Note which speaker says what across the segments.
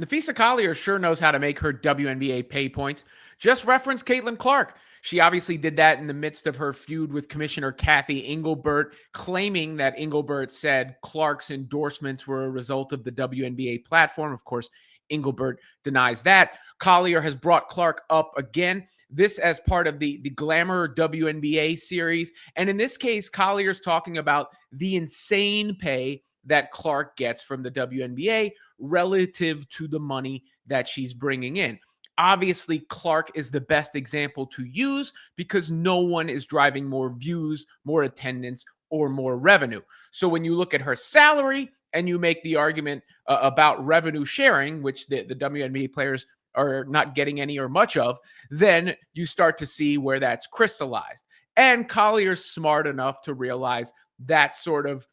Speaker 1: Napheesa Collier sure knows how to make her WNBA pay points. Just reference Caitlin Clark. She obviously did that in the midst of her feud with Commissioner Kathy Engelbert, claiming that Engelbert said Clark's endorsements were a result of the WNBA platform. Of course, Engelbert denies that. Collier has brought Clark up again, this as part of the Glamour WNBA series. And in this case, Collier's talking about the insane pay that Clark gets from the WNBA relative to the money that she's bringing in. Obviously, Clark is the best example to use because no one is driving more views, more attendance, or more revenue. So when you look at her salary and you make the argument about revenue sharing, which the WNBA players are not getting any or much of, then you start to see where that's crystallized. And Collier's smart enough to realize that sort of,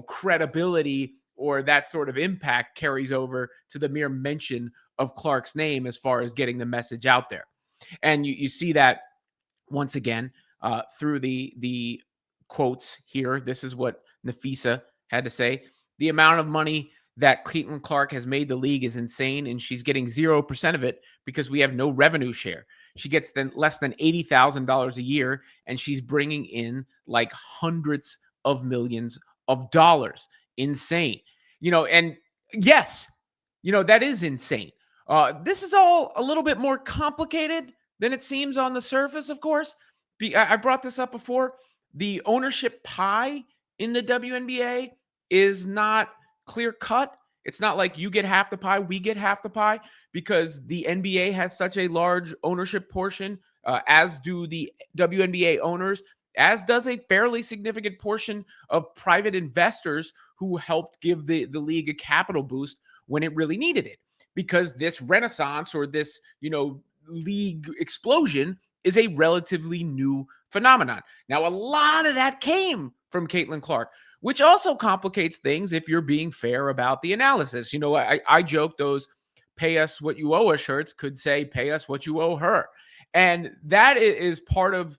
Speaker 1: credibility or that sort of impact carries over to the mere mention of Clark's name as far as getting the message out there. And you see that once again through the quotes here. This is what Napheesa had to say. The amount of money that Caitlin Clark has made the league is insane, and she's getting 0% of it because we have no revenue share. She gets less than $80,000 a year, and she's bringing in like hundreds of millions of dollars. Insane. And yes, that is insane. This is all a little bit more complicated than it seems on the surface, of course. I brought this up before. The ownership pie in the WNBA is not clear cut. It's not like you get half the pie, we get half the pie, because the NBA has such a large ownership portion, as do the WNBA owners, as does a fairly significant portion of private investors who helped give the league a capital boost when it really needed it. Because this renaissance or this, league explosion is a relatively new phenomenon. Now, a lot of that came from Caitlin Clark, which also complicates things if you're being fair about the analysis. I joke those pay us what you owe us shirts could say pay us what you owe her. And that is part of,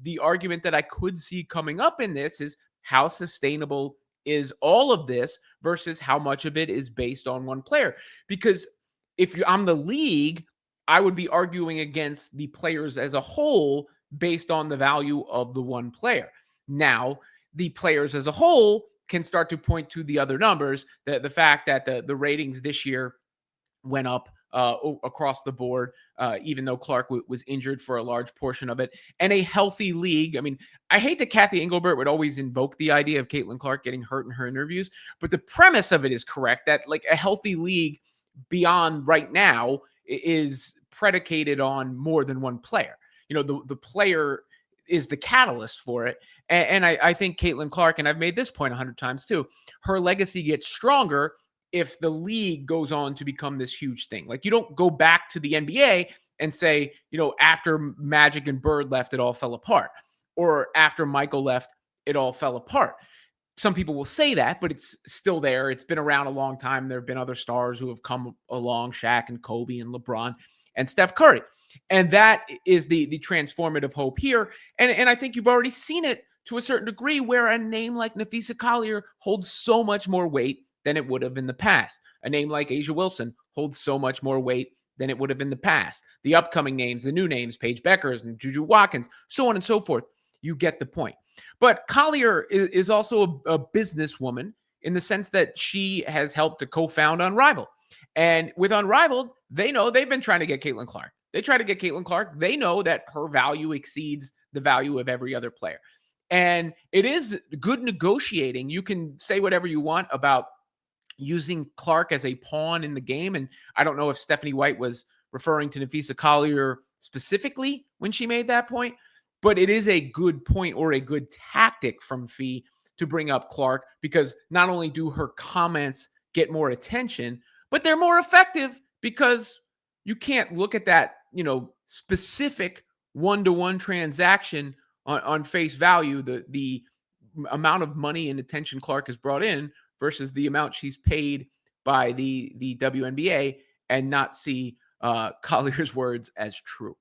Speaker 1: the argument that I could see coming up in this is how sustainable is all of this versus how much of it is based on one player. Because if I'm the league, I would be arguing against the players as a whole based on the value of the one player. Now, the players as a whole can start to point to the other numbers. The fact that the ratings this year went up across the board, even though Clark was injured for a large portion of it. And a healthy league. I mean, I hate that Kathy Engelbert would always invoke the idea of Caitlin Clark getting hurt in her interviews, but the premise of it is correct, that like a healthy league beyond right now is predicated on more than one player. The player is the catalyst for it. And I think Caitlin Clark, and I've made this point 100 times too, her legacy gets stronger if the league goes on to become this huge thing. Like, you don't go back to the NBA and say, after Magic and Bird left, it all fell apart. Or after Michael left, it all fell apart. Some people will say that, but it's still there. It's been around a long time. There have been other stars who have come along, Shaq and Kobe and LeBron and Steph Curry. And that is the transformative hope here. And I think you've already seen it to a certain degree, where a name like Napheesa Collier holds so much more weight than it would have in the past. A name like A'ja Wilson holds so much more weight than it would have in the past. The upcoming names, the new names, Paige Beckers and Juju Watkins, so on and so forth. You get the point. But Collier is also a businesswoman in the sense that she has helped to co-found Unrivaled. And with Unrivaled, they know they've been trying to get Caitlin Clark. They try to get Caitlin Clark. They know that her value exceeds the value of every other player. And it is good negotiating. You can say whatever you want about using Clark as a pawn in the game. And I don't know if Stephanie White was referring to Napheesa Collier specifically when she made that point, but it is a good point or a good tactic from Fee to bring up Clark, because not only do her comments get more attention, but they're more effective because you can't look at that, specific one-to-one transaction on face value, the amount of money and attention Clark has brought in versus the amount she's paid by the WNBA, and not see Collier's words as true.